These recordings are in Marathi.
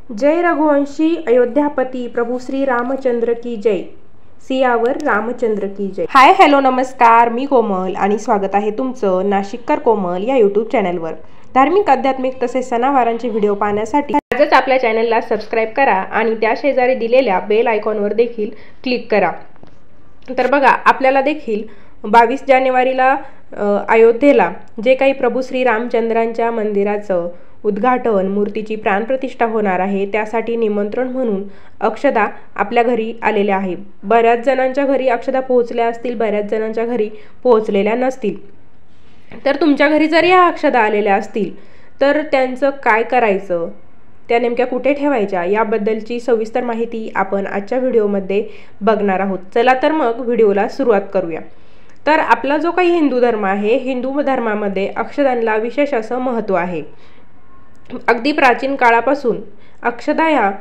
जय रघुवंशी अयोध्यापती प्रभू श्री रामचंद्र की जय। सियावर रामचंद्र की जय। हाय हॅलो नमस्कार, मी कोमल आणि स्वागत आहे तुमचं नाशिककर कोमल या यूट्यूब चॅनलवर। धार्मिक आध्यात्मिक तसेच सणावारांचे व्हिडिओ पाहण्यासाठी आजच आपल्या चॅनलला सबस्क्राईब करा आणि त्या शेजारी दिलेल्या बेल आयकॉनवर देखील क्लिक करा। तर बघा, आपल्याला देखील 22 जानेवारीला अयोध्येला जे काही प्रभू श्री रामचंद्रांच्या मंदिराचं उद्घाटन, मूर्तीची प्राणप्रतिष्ठा होणार आहे, त्यासाठी निमंत्रण म्हणून अक्षदा आपल्या घरी आलेल्या आहे। बऱ्याच जणांच्या घरी अक्षदा पोहोचल्या असतील, बऱ्याच जणांच्या घरी पोहोचलेल्या नसतील। तर तुमच्या घरी जर या अक्षदा आलेल्या असतील तर त्यांचं काय करायचं, त्या नेमक्या कुठे ठेवायच्या याबद्दलची सविस्तर माहिती आपण आजच्या व्हिडिओमध्ये बघणार आहोत। चला तर मग व्हिडिओला सुरुवात करूया। तर आपला जो काही हिंदू धर्म आहे, हिंदू धर्मामध्ये अक्षदांना विशेष असं महत्त्व आहे। अगदी प्राचीन काळापासून अक्षदा ह्या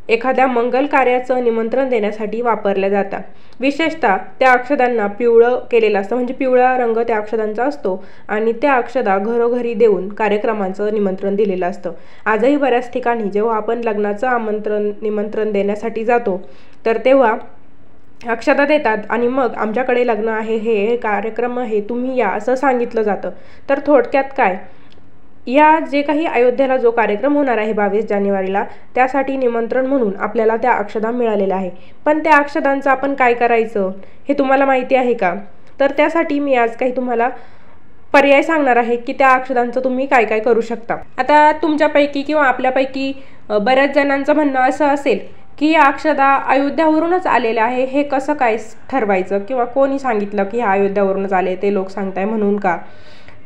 एखाद्या मंगल कार्याचं निमंत्रण देण्यासाठी वापरल्या जातात। विशेषतः त्या अक्षदांना पिवळं केलेलं असतं, म्हणजे पिवळा रंग त्या अक्षदांचा असतो आणि त्या अक्षदा घरोघरी देऊन कार्यक्रमाचं निमंत्रण दिलेलं असतं। आजही बऱ्याच ठिकाणी जेव्हा आपण लग्नाचं निमंत्रण देण्यासाठी जातो तर तेव्हा अक्षदा देतात आणि मग आमच्याकडे लग्न आहे, हे कार्यक्रम आहे, तुम्ही या असं सांगितलं जातं। तर थोडक्यात काय, या जे काही अयोध्येला जो कार्यक्रम होणार आहे 22 जानेवारीला, त्यासाठी निमंत्रण म्हणून आपल्याला त्या अक्षदा मिळालेल्या आहे। पण त्या अक्षदांचं आपण काय करायचं हे तुम्हाला माहिती आहे का? तर त्यासाठी मी आज काही तुम्हाला पर्याय सांगणार आहे की त्या अक्षदांचं तुम्ही काय काय करू शकता। आता तुमच्यापैकी किंवा आपल्यापैकी बऱ्याच जणांचं म्हणणं असं असेल की या अक्षदा अयोध्यावरूनच आलेल्या आहे, हे कसं काय ठरवायचं, किंवा कोणी सांगितलं की ह्या अयोध्यावरूनच आले, ते लोक सांगताय म्हणून का?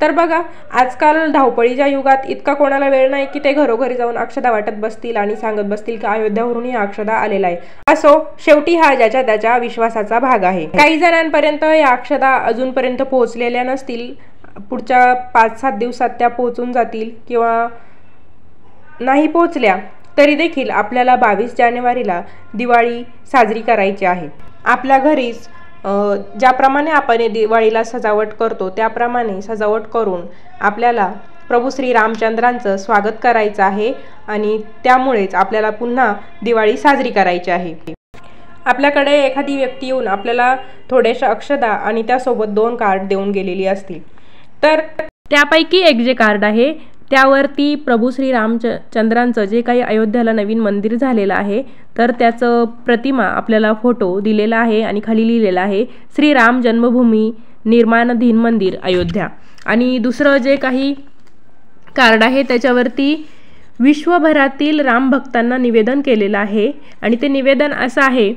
तर बघा, आजकाल धावपळीच्या युगात इतका कोणाला वेळ नाही की ते घरोघरी जाऊन अक्षदा वाटत बसतील आणि सांगत बसतील की अयोध्यावरून ही अक्षदा आलेला आहे। असो, शेवटी हा ज्याच्या त्याच्या विश्वासाचा भाग आहे। काही जणांपर्यंत या अक्षदा अजूनपर्यंत पोहोचलेल्या नसतील, पुढच्या 5-7 दिवसात त्या पोहोचून जातील, किंवा नाही पोहोचल्या तरी देखील आपल्याला 22 जानेवारीला दिवाळी साजरी करायची आहे। आपल्या घरीच ज्याप्रमाणे आपण दिवाळीला सजावट करतो त्याप्रमाणे सजावट करून आपल्याला प्रभू श्री रामचंद्रांचं स्वागत करायचं आहे आणि त्यामुळेच आपल्याला पुन्हा दिवाळी साजरी करायची आहे। आपल्याकडे एखादी व्यक्ती येऊन आपल्याला थोड्याशा अक्षदा आणि त्यासोबत 2 कार्ड देऊन गेलेली असतील, तर त्यापैकी एक जे कार्ड आहे त्यावरती प्रभू श्री रामचंद्रांचं जे काही अयोध्याला नवीन मंदिर झालेलं आहे तर त्याचं प्रतिमा आपल्याला फोटो दिलेला आहे आणि खाली लिहिलेलं आहे श्री राम जन्मभूमी निर्माणाधीन मंदिर अयोध्या। आणि दुसरं जे काही कार्ड आहे त्याच्यावरती विश्वभरातील राम भक्तांना निवेदन केलेलं आहे आणि ते निवेदन असं आहे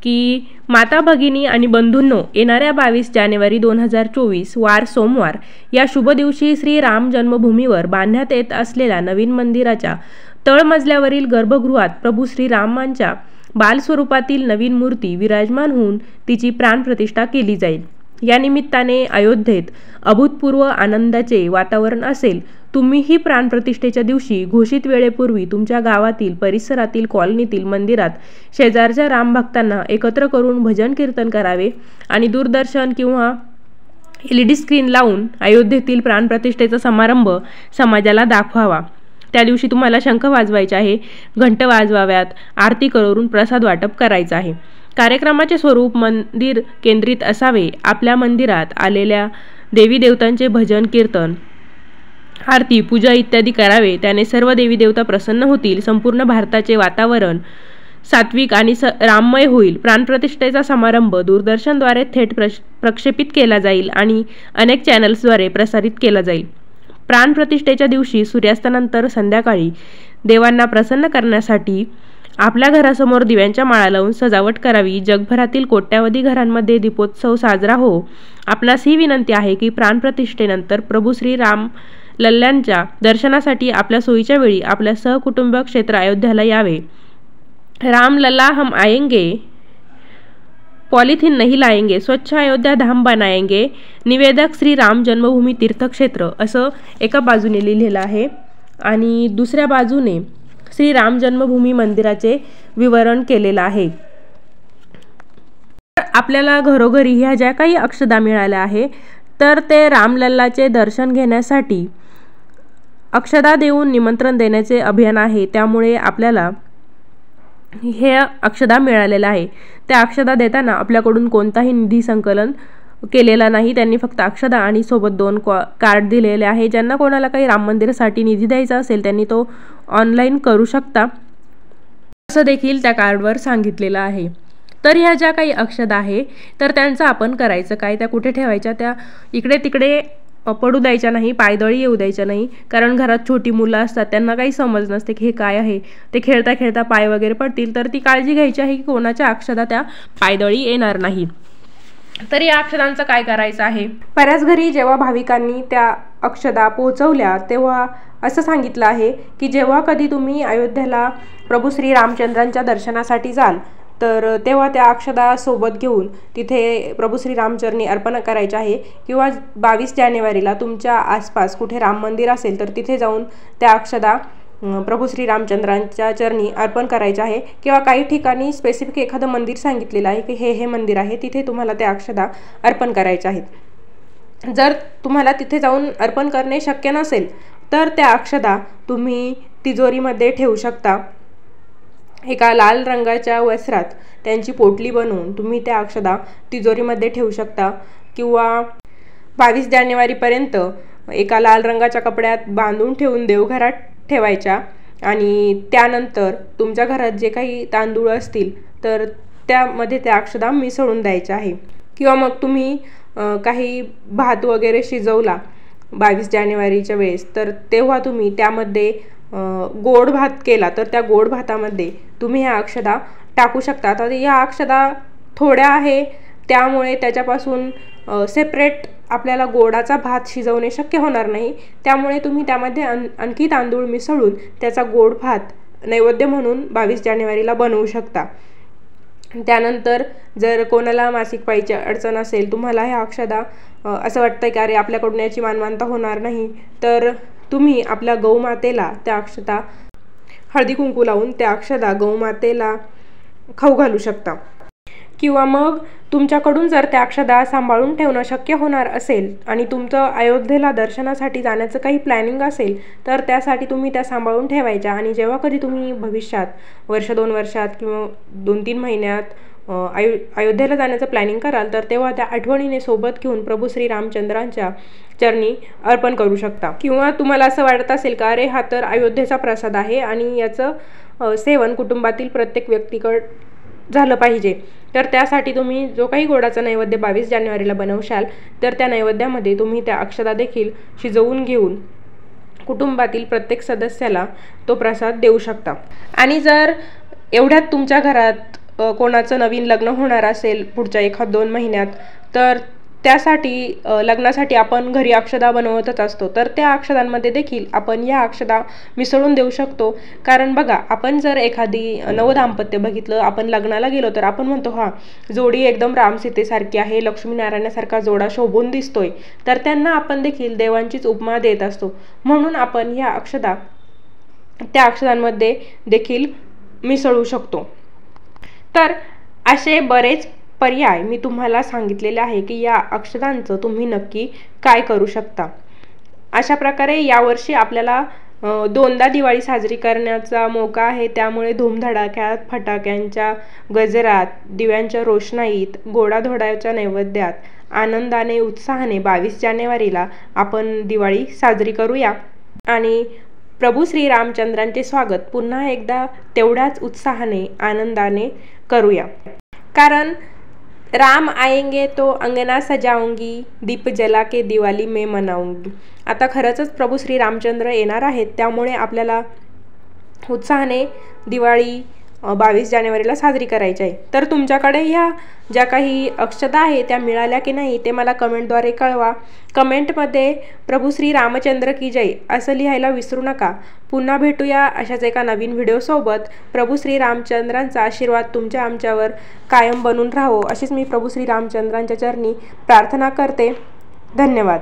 की माता भगिनी आणि बंधूंनो, येणाऱ्या 22 जानेवारी 2024 वार सोमवार या शुभ दिवशी श्री राम जन्मभूमीवर बांधण्यात येत असलेल्या नवीन मंदिराच्या तळमजल्यावरील गर्भगृहात प्रभू श्रीरामांच्या बालस्वरूपातील नवीन मूर्ती विराजमान होऊन तिची प्राणप्रतिष्ठा केली जाईल। या निमित्ताने अयोध्येत अभूतपूर्व आनंदाचे वातावरण असेल। तुम्हीही प्राणप्रतिष्ठेच्या दिवशी घोषित वेळेपूर्वी तुमच्या गावातील, परिसरातील, कॉलनीतील मंदिरात शेजारच्या रामभक्तांना एकत्र करून भजन कीर्तन करावे आणि दूरदर्शन किंवा LED स्क्रीन लावून अयोध्येतील प्राणप्रतिष्ठेचा समारंभ समाजाला दाखवावा। त्या दिवशी तुम्हाला शंख वाजवायचे आहे, घंट वाजवाव्यात, आरती करून प्रसाद वाटप करायचं आहे। कार्यक्रमाचे स्वरूप मंदिर केंद्रित असावे। आपल्या मंदिरात आलेल्या देवी देवतांचे भजन कीर्तन, आरती, पूजा इत्यादी करावे, त्याने सर्व देवी देवता प्रसन्न होतील। संपूर्ण भारताचे वातावरण सात्विक आणि राममय होईल। प्राणप्रतिष्ठेचा समारंभ दूरदर्शनद्वारे थेट प्रक्षेपित केला जाईल आणि अनेक चॅनल्सद्वारे प्रसारित केला जाईल। प्राणप्रतिष्ठेच्या दिवशी सूर्यास्तानंतर संध्याकाळी देवांना प्रसन्न करण्यासाठी आपल्या घरासमोर दिव्यांच्या माळा लावून सजावट करावी। जगभरातील कोट्यावधी घरांमध्ये दीपोत्सव साजरा हो। आपणास ही विनंती आहे की प्राणप्रतिष्ठेनंतर प्रभू श्री राम लल्ल्यांच्या दर्शनासाठी आपल्या सोयीच्या वेळी आपल्या सहकुटुंब क्षेत्र अयोध्याला यावे। राम लल्ला हम आएंगे, पॉलिथिन नहीं लाएंगे, स्वच्छ अयोध्या धाम बनाएंगे, निवेदक श्री राम जन्मभूमी तीर्थक्षेत्र असं एका बाजूने लिहिलेलं आहे आणि दुसऱ्या बाजूने श्री राम जन्मभूमी मंदिराचे विवरण केलेलं आहे। आपल्याला घरोघरी ह्या ज्या काही अक्षदा मिळाल्या आहे तर ते रामलल्लाचे दर्शन घेण्यासाठी अक्षदा देऊन निमंत्रण देण्याचे अभियान आहे, त्यामुळे आपल्याला हे अक्षदा मिळालेलं आहे. त्या अक्षदा देताना आपल्याकडून कोणताही निधी संकलन केलेला नाही. त्यांनी फक्त अक्षदा आणि सोबत 2 कार्ड दिलेले आहे. ज्यांना कोणाला काही राम मंदिरासाठी निधी द्यायचा असेल त्यांनी तो ऑनलाईन करू शकता असं देखील त्या कार्डवर सांगितलेलं आहे. तर ह्या ज्या काही अक्षदा आहे तर त्यांचं आपण करायचं काय, त्या कुठे ठेवायच्या, त्या इकडे तिकडे पडू द्यायच्या नाही, पायदळी येऊ द्यायच्या नाही. कारण घरात छोटी मुलं असतात, त्यांना काही समज नसते की हे काय आहे, ते खेळता खेळता पाय वगैरे पडतील. तर ती काळजी घ्यायची आहे की कोणाच्या अक्षदा त्या पायदळी येणार नाही. तर या अक्षदांचं काय करायचं आहे, बऱ्याच घरी जेव्हा भाविकांनी त्या अक्षदा पोहोचवल्या तेव्हा असं सांगितलं आहे की जेव्हा कधी तुम्ही अयोध्येला प्रभू श्री रामचंद्रांच्या दर्शनासाठी जाल तर तेव्हा त्या अक्षदा सोबत घेऊन तिथे प्रभू श्री रामचरणी अर्पण करायचे आहे. किंवा 22 जानेवारीला तुमच्या आसपास कुठे राम मंदिर असेल तर तिथे जाऊन त्या अक्षदा प्रभू श्री रामचंद्रांच्या चरणी अर्पण करायचे आहे. किंवा काही ठिकाणी स्पेसिफिक एखादं मंदिर सांगितलेलं आहे की हे मंदिर आहे, तिथे तुम्हाला त्या अक्षदा अर्पण करायच्या आहेत. जर तुम्हाला तिथे जाऊन अर्पण करणे शक्य नसेल तर त्या अक्षदा तुम्ही तिजोरीमध्ये ठेवू शकता. एका लाल रंगाच्या वस्त्रात त्यांची पोटली बनवून तुम्ही त्या अक्षदा तिजोरीमध्ये ठेवू शकता. किंवा 22 जानेवारीपर्यंत एका लाल रंगाच्या कपड्यात बांधून ठेवून देवघरात ठेवायच्या आणि त्यानंतर तुमच्या घरात जे काही तांदूळ असतील तर त्यामध्ये त्या अक्षदा मिसळून द्यायच्या आहे. किंवा मग तुम्ही काही भात वगैरे शिजवला 22 जानेवारीच्या वेळेस तर तेव्हा तुम्ही त्यामध्ये गोड भात केला तर त्या गोड भातामध्ये तुम्ही ह्या अक्षदा टाकू शकता. तर या अक्षदा थोड्या आहे त्यामुळे त्याच्यापासून सेपरेट आपल्याला गोडाचा भात शिजवणे शक्य होणार नाही. त्यामुळे तुम्ही त्यामध्ये आणखी तांदूळ मिसळून त्याचा गोड भात नैवेद्य म्हणून 22 जानेवारीला बनवू शकता. त्यानंतर जर कोणाला मासिक पाळीची अडचण असेल, तुम्हाला ह्या अक्षदा असं वाटतं की अरे आपल्याकडून याची मानवांता होणार नाही, तर तुम्ही आपल्या गौमातेला त्या अक्षदा हळदी कुंकू लावून त्या अक्षदा गौमातेला खाऊ घालू शकता. किंवा मग तुमच्याकडून जर त्या अक्षदा सांभाळून ठेवणं शक्य होणार असेल आणि तुमचं अयोध्येला दर्शनासाठी जाण्याचं काही प्लॅनिंग असेल तर त्यासाठी तुम्ही त्या सांभाळून ठेवायच्या. आणि जेव्हा कधी तुम्ही भविष्यात 1-2 वर्षात किंवा 2-3 महिन्यात अयोध्येला जाण्याचं प्लॅनिंग कराल तर तेव्हा त्या आठवणीने सोबत घेऊन प्रभू श्री रामचंद्रांच्या चरणी अर्पण करू शकता. किंवा तुम्हाला असं वाटत असेल का अरे हा तर अयोध्येचा प्रसाद आहे आणि याचं सेवन कुटुंबातील प्रत्येक व्यक्तीकडे झालं पाहिजे, तर त्यासाठी तुम्ही जो काही गोडाचा नैवेद्य 22 जानेवारीला बनवशाल तर त्या नैवेद्यामध्ये तुम्ही त्या अक्षदा देखील शिजवून घेऊन कुटुंबातील प्रत्येक सदस्याला तो प्रसाद देऊ शकता. आणि जर एवढ्यात तुमच्या घरात कोणाचं नवीन लग्न होणार असेल पुढच्या 1-2 महिन्यात तर त्यासाठी लग्नासाठी आपण घरी अक्षदा बनवतच असतो, तर त्या अक्षदांमध्ये देखील आपण या अक्षदा मिसळून देऊ शकतो. कारण बघा, आपण जर एखादी नवदाम्पत्य बघितलं, आपण लग्नाला गेलो तर आपण म्हणतो हा जोडी एकदम रामसीतेसारखी आहे, लक्ष्मीनारायणासारखा जोडा शोभून दिसतोय, तर त्यांना आपण देखील देवांचीच उपमा देत असतो. म्हणून आपण या अक्षदा त्या अक्षदांमध्ये देखील मिसळू शकतो. तर असे बरेच पर्याय मी तुम्हाला सांगितलेले आहे की या अक्षदांचं तुम्ही नक्की काय करू शकता. अशा प्रकारे यावर्षी आपल्याला 2दा दिवाळी साजरी करण्याचा मौका आहे. त्यामुळे धूमधडाक्यात, फटाक्यांच्या गजरात, दिव्यांच्या रोषणाईत, गोडाधोडाच्या नैवेद्यात आनंदाने उत्साहाने 22 जानेवारीला आपण दिवाळी साजरी करूया आणि प्रभू श्री रामचंद्रांचे स्वागत पुन्हा एकदा तेवढ्याच उत्साहाने आनंदाने करूया. कारण राम आएंगे तो अंगना सजाऊंगी, दीप जला के दिवाली में मनाऊंगी. आता खरंच प्रभू श्री रामचंद्र येणार आहेत, त्यामुळे आपल्याला उत्साहाने दिवाळी 22 जानेवारीला साजरी करायची आहे. तर तुमच्याकडे ह्या ज्या काही अक्षदा आहे त्या मिळाल्या की नाही ते मला कमेंटद्वारे कळवा. कमेंटमध्ये प्रभू श्री रामचंद्र की जय असं लिहायला विसरू नका. पुन्हा भेटूया अशाच एका नवीन व्हिडिओसोबत. प्रभू श्री रामचंद्रांचा आशीर्वाद तुमच्या आमच्यावर कायम बनून राहो अशीच मी प्रभू श्री रामचंद्रांच्या चरणी प्रार्थना करते. धन्यवाद.